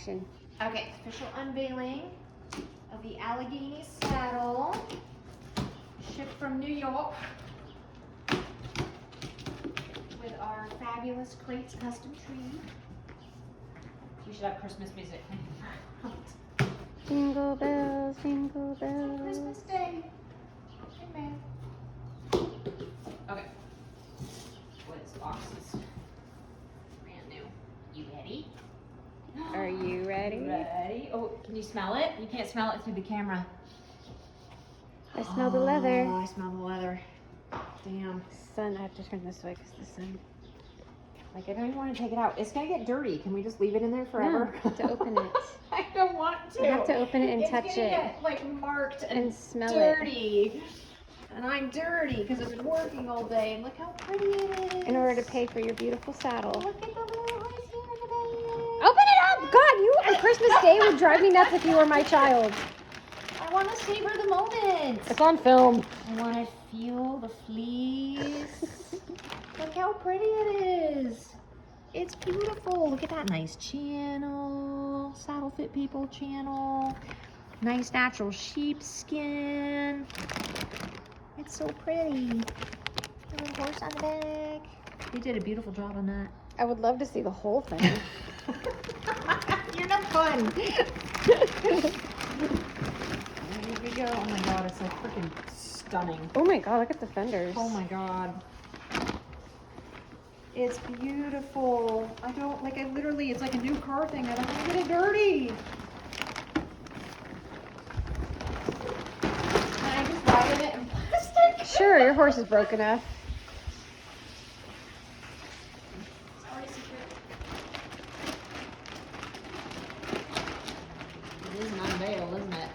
action. Okay, official unveiling of the Allegany saddle, shipped from New York with our fabulous Crates custom tree. We should have Christmas music. Jingle bells, jingle bells. It's Christmas Day. Amen. Okay. What is boxes? Brand new. You ready? Are you ready? Ready? Oh, can you smell it? You can't smell it through the camera. I smell the leather. Oh, I smell the leather. Damn. Sun, I have to turn this way because the sun. Like, I don't even want to take it out. It's going to get dirty. Can we just leave it in there forever? No, to open it. I don't want to. You have to open it and it's touch gonna it. Get, like, marked and smell dirty. And I'm dirty because I've been working all day. And look how pretty it is. In order to pay for your beautiful saddle. Look at the little horse here in the bag. Open it up! God, you on Christmas Day would drive me nuts if you were my child. I want to savor the moment. It's on film. I want to feel the fleece. Look how pretty it is. It's beautiful. Look at that nice channel. Saddle Fit People channel. Nice natural sheepskin. It's so pretty. The little horse on the back. They did a beautiful job on that. I would love to see the whole thing. You're not fun. Here we go. Oh my god, it's so freaking stunning. Oh my god, look at the fenders. Oh my god. It's beautiful. I don't, like, I literally, it's like a new car thing. I don't want to get it dirty. Can I just ride in it in plastic? Sure, your horse is broke enough. It's already secure. It is an unveil, isn't it?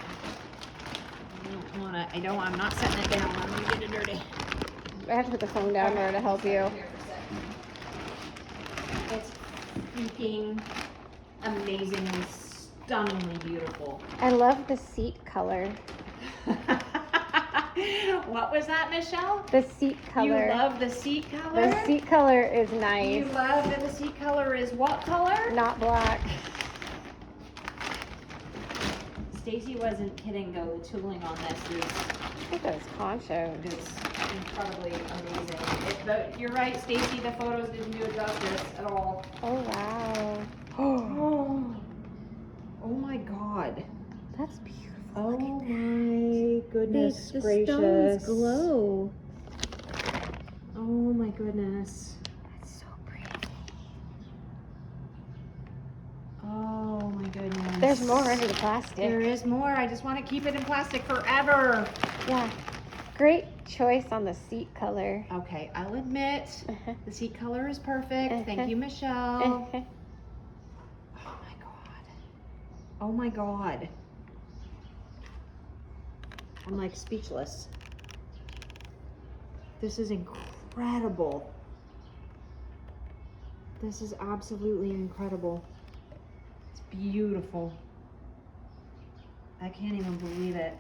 I'm not setting it down. I'm gonna get it dirty. I have to put the phone down there to help you. It's freaking amazingly, stunningly beautiful. I love the seat color. What was that, Michelle? The seat color. You love the seat color? The seat color is nice. You love that the seat color is what color? Not black. Stacy wasn't kidding though. The tooling on this is Look at those ponchos. incredibly amazing. But you're right, Stacy. The photos didn't do it justice at all. Oh wow. Oh, oh my God. That's beautiful. Oh Look at that. my goodness The gracious. stones glow. Oh my goodness. That's so pretty. Oh my goodness. There's more under the plastic. There is more. I just want to keep it in plastic forever. Yeah. Great choice on the seat color. Okay, I'll admit the seat color is perfect. Thank you, Uh-huh. Michelle. Oh my God. Oh my God. I'm like speechless. This is incredible. This is absolutely incredible. It's beautiful. I can't even believe it.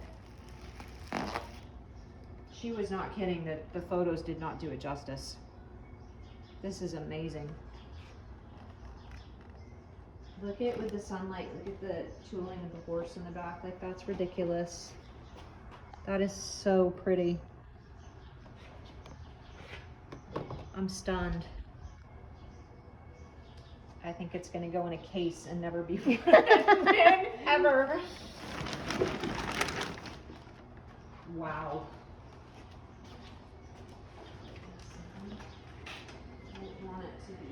She was not kidding that the photos did not do it justice. This is amazing. Look at with the sunlight, look at the tooling of the horse in the back. Like, that's ridiculous. That is so pretty. I'm stunned. I think it's gonna go in a case and never be worn ever. Wow. I don't want it to be.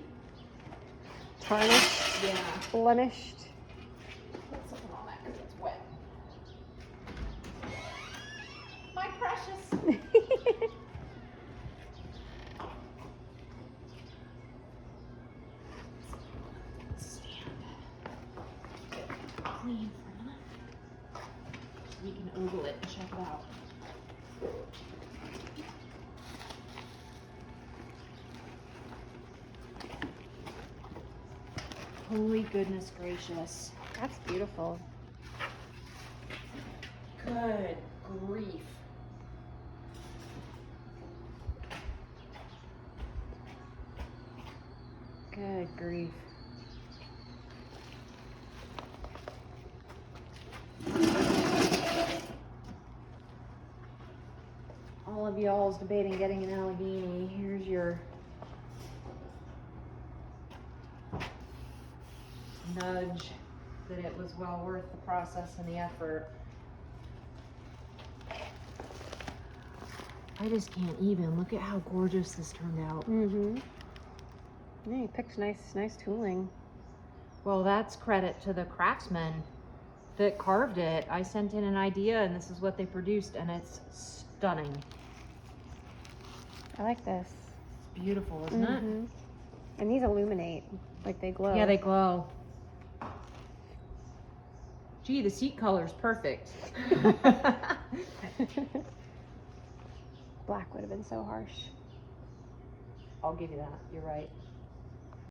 Tarnished. Yeah. Blemished. Put something on that because it's wet. My precious. Stand. Clean for a minute. We can ogle it and check it out. Holy goodness gracious. That's beautiful. Good grief. Good grief. of y'all's debating getting an Allegany, here's your nudge that it was well worth the process and the effort. I just can't even. Look at how gorgeous this turned out. Mm-hmm. Yeah, you picked nice tooling. Well, that's credit to the craftsmen that carved it. I sent in an idea and this is what they produced, and it's stunning. I like this. It's beautiful, isn't it? And these illuminate, like they glow. Yeah, they glow. Gee, the seat color's perfect. Black would have been so harsh. I'll give you that. You're right.